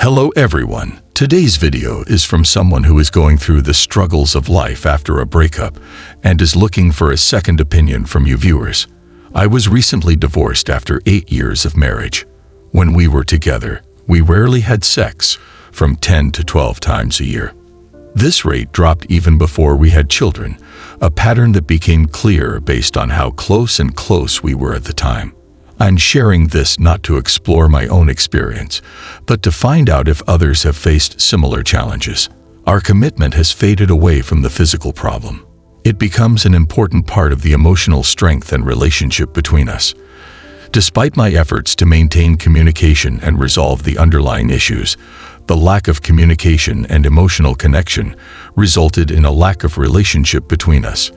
Hello everyone. Today's video is from someone who is going through the struggles of life after a breakup and is looking for a second opinion from you viewers. I was recently divorced after 8 years of marriage. When we were together, we rarely had sex, from 10 to 12 times a year. This rate dropped even before we had children, a pattern that became clear based on how close we were at the time. I'm sharing this not to explore my own experience, but to find out if others have faced similar challenges. Our commitment has faded away from the physical problem. It becomes an important part of the emotional strength and relationship between us. Despite my efforts to maintain communication and resolve the underlying issues, the lack of communication and emotional connection resulted in a lack of relationship between us.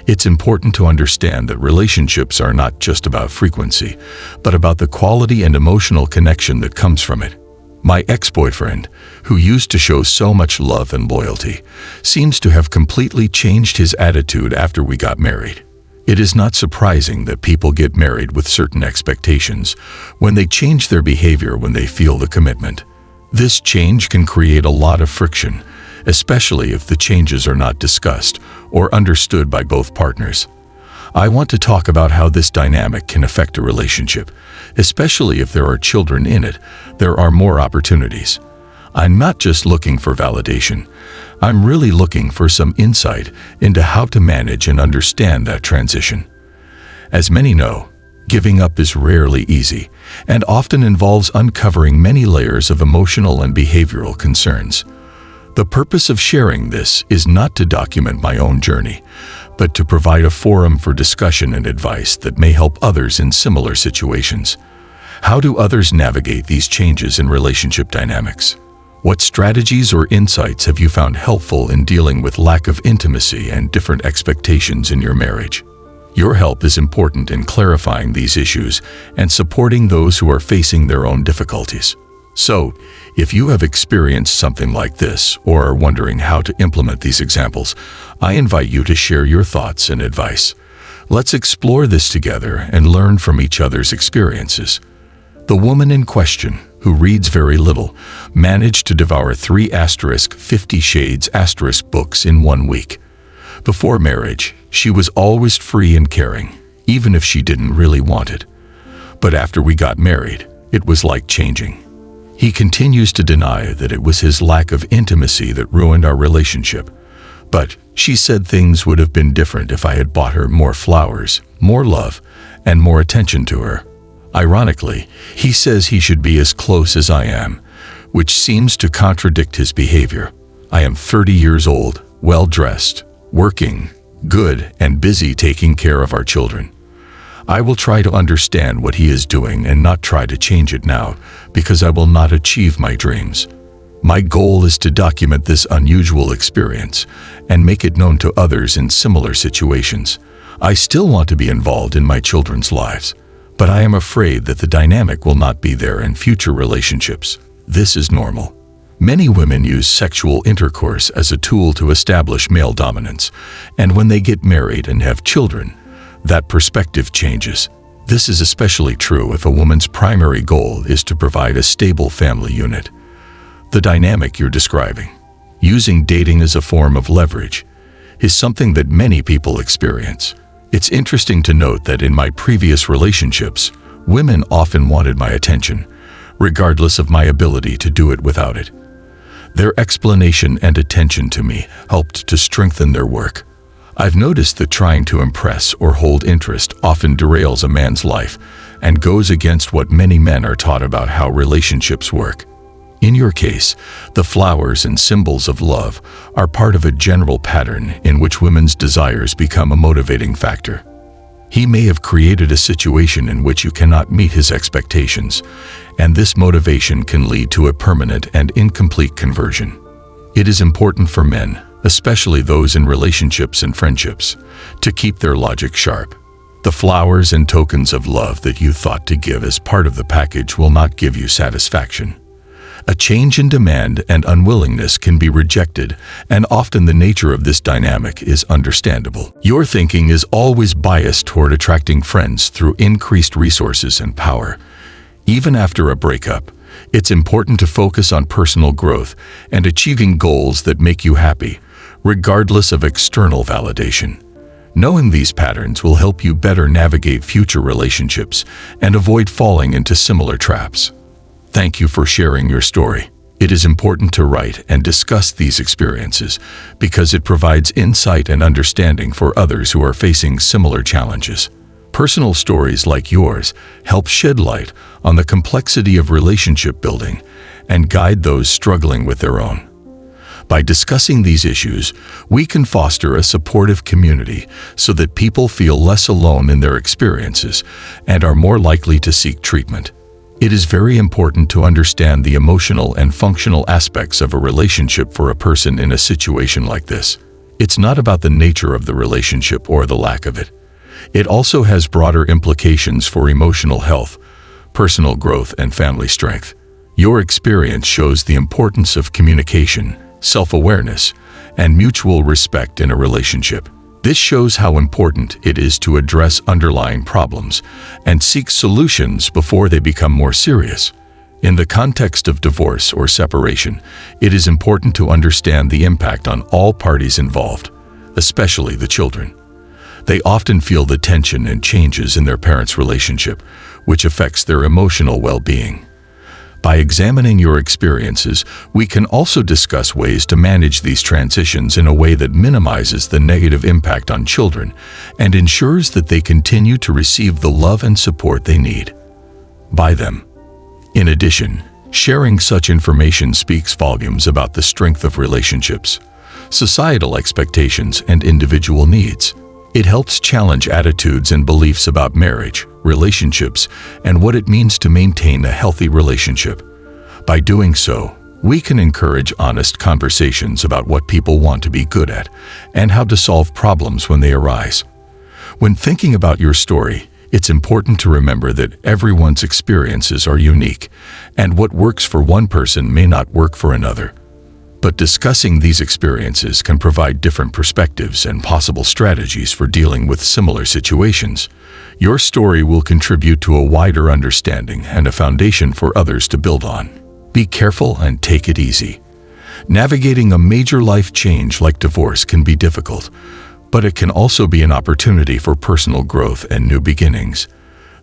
It's important to understand that relationships are not just about frequency, but about the quality and emotional connection that comes from it. My ex-boyfriend, who used to show so much love and loyalty, seems to have completely changed his attitude after we got married. It is not surprising that people get married with certain expectations when they change their behavior when they feel the commitment. This change can create a lot of friction, especially if the changes are not discussed or understood by both partners. I want to talk about how this dynamic can affect a relationship, especially if there are children in it. There are more opportunities. I'm not just looking for validation. I'm really looking for some insight into how to manage and understand that transition. As many know, giving up is rarely easy and often involves uncovering many layers of emotional and behavioral concerns. The purpose of sharing this is not to document my own journey, but to provide a forum for discussion and advice that may help others in similar situations. How do others navigate these changes in relationship dynamics? What strategies or insights have you found helpful in dealing with lack of intimacy and different expectations in your marriage? Your help is important in clarifying these issues and supporting those who are facing their own difficulties. So, if you have experienced something like this or are wondering how to implement these examples, I invite you to share your thoughts and advice. Let's explore this together and learn from each other's experiences. The woman in question, who reads very little, managed to devour 3*50 Shades* books in 1 week. Before marriage, she was always free and caring, even if she didn't really want it. But after we got married, it was like changing. He continues to deny that it was his lack of intimacy that ruined our relationship. But she said things would have been different if I had bought her more flowers, more love, and more attention to her. Ironically, he says he should be as close as I am, which seems to contradict his behavior. I am 30 years old, well-dressed, working, good, and busy taking care of our children. I will try to understand what he is doing and not try to change it now, because I will not achieve my dreams. My goal is to document this unusual experience and make it known to others in similar situations. I still want to be involved in my children's lives, but I am afraid that the dynamic will not be there in future relationships. This is normal. Many women use sexual intercourse as a tool to establish male dominance, and when they get married and have children, that perspective changes. This is especially true if a woman's primary goal is to provide a stable family unit. The dynamic you're describing, using dating as a form of leverage, is something that many people experience. It's interesting to note that in my previous relationships, women often wanted my attention, regardless of my ability to do it without it. Their explanation and attention to me helped to strengthen their work. I've noticed that trying to impress or hold interest often derails a man's life and goes against what many men are taught about how relationships work. In your case, the flowers and symbols of love are part of a general pattern in which women's desires become a motivating factor. He may have created a situation in which you cannot meet his expectations, and this motivation can lead to a permanent and incomplete conversion. It is important for men, especially those in relationships and friendships, to keep their logic sharp. The flowers and tokens of love that you thought to give as part of the package will not give you satisfaction. A change in demand and unwillingness can be rejected, and often the nature of this dynamic is understandable. Your thinking is always biased toward attracting friends through increased resources and power. Even after a breakup, It's important to focus on personal growth and achieving goals that make you happy, regardless of external validation. Knowing these patterns will help you better navigate future relationships and avoid falling into similar traps. Thank you for sharing your story. It is important to write and discuss these experiences because it provides insight and understanding for others who are facing similar challenges. Personal stories like yours help shed light on the complexity of relationship building and guide those struggling with their own. By discussing these issues, we can foster a supportive community so that people feel less alone in their experiences and are more likely to seek treatment. It is very important to understand the emotional and functional aspects of a relationship for a person in a situation like this. It's not about the nature of the relationship or the lack of it. It also has broader implications for emotional health, personal growth, and family strength. Your experience shows the importance of communication, self-awareness, and mutual respect in a relationship. This shows how important it is to address underlying problems and seek solutions before they become more serious. In the context of divorce or separation, it is important to understand the impact on all parties involved, especially the children. They often feel the tension and changes in their parents' relationship, which affects their emotional well-being. By examining your experiences, we can also discuss ways to manage these transitions in a way that minimizes the negative impact on children and ensures that they continue to receive the love and support they need by them. In addition, sharing such information speaks volumes about the strength of relationships, societal expectations, and individual needs. It helps challenge attitudes and beliefs about marriage, relationships, and what it means to maintain a healthy relationship. By doing so, we can encourage honest conversations about what people want to be good at and how to solve problems when they arise. When thinking about your story, it's important to remember that everyone's experiences are unique, and what works for one person may not work for another. But discussing these experiences can provide different perspectives and possible strategies for dealing with similar situations. Your story will contribute to a wider understanding and a foundation for others to build on. Be careful and take it easy. Navigating a major life change like divorce can be difficult, but it can also be an opportunity for personal growth and new beginnings.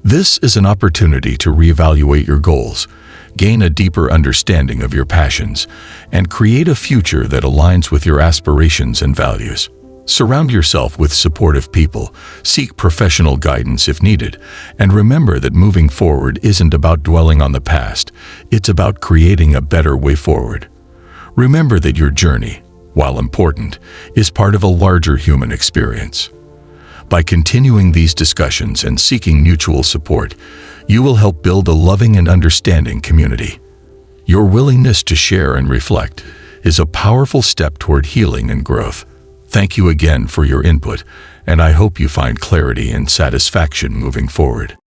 This is an opportunity to reevaluate your goals, gain a deeper understanding of your passions, and create a future that aligns with your aspirations and values. Surround yourself with supportive people, seek professional guidance if needed, and remember that moving forward isn't about dwelling on the past, it's about creating a better way forward. Remember that your journey, while important, is part of a larger human experience. By continuing these discussions and seeking mutual support, you will help build a loving and understanding community. Your willingness to share and reflect is a powerful step toward healing and growth. Thank you again for your input, and I hope you find clarity and satisfaction moving forward.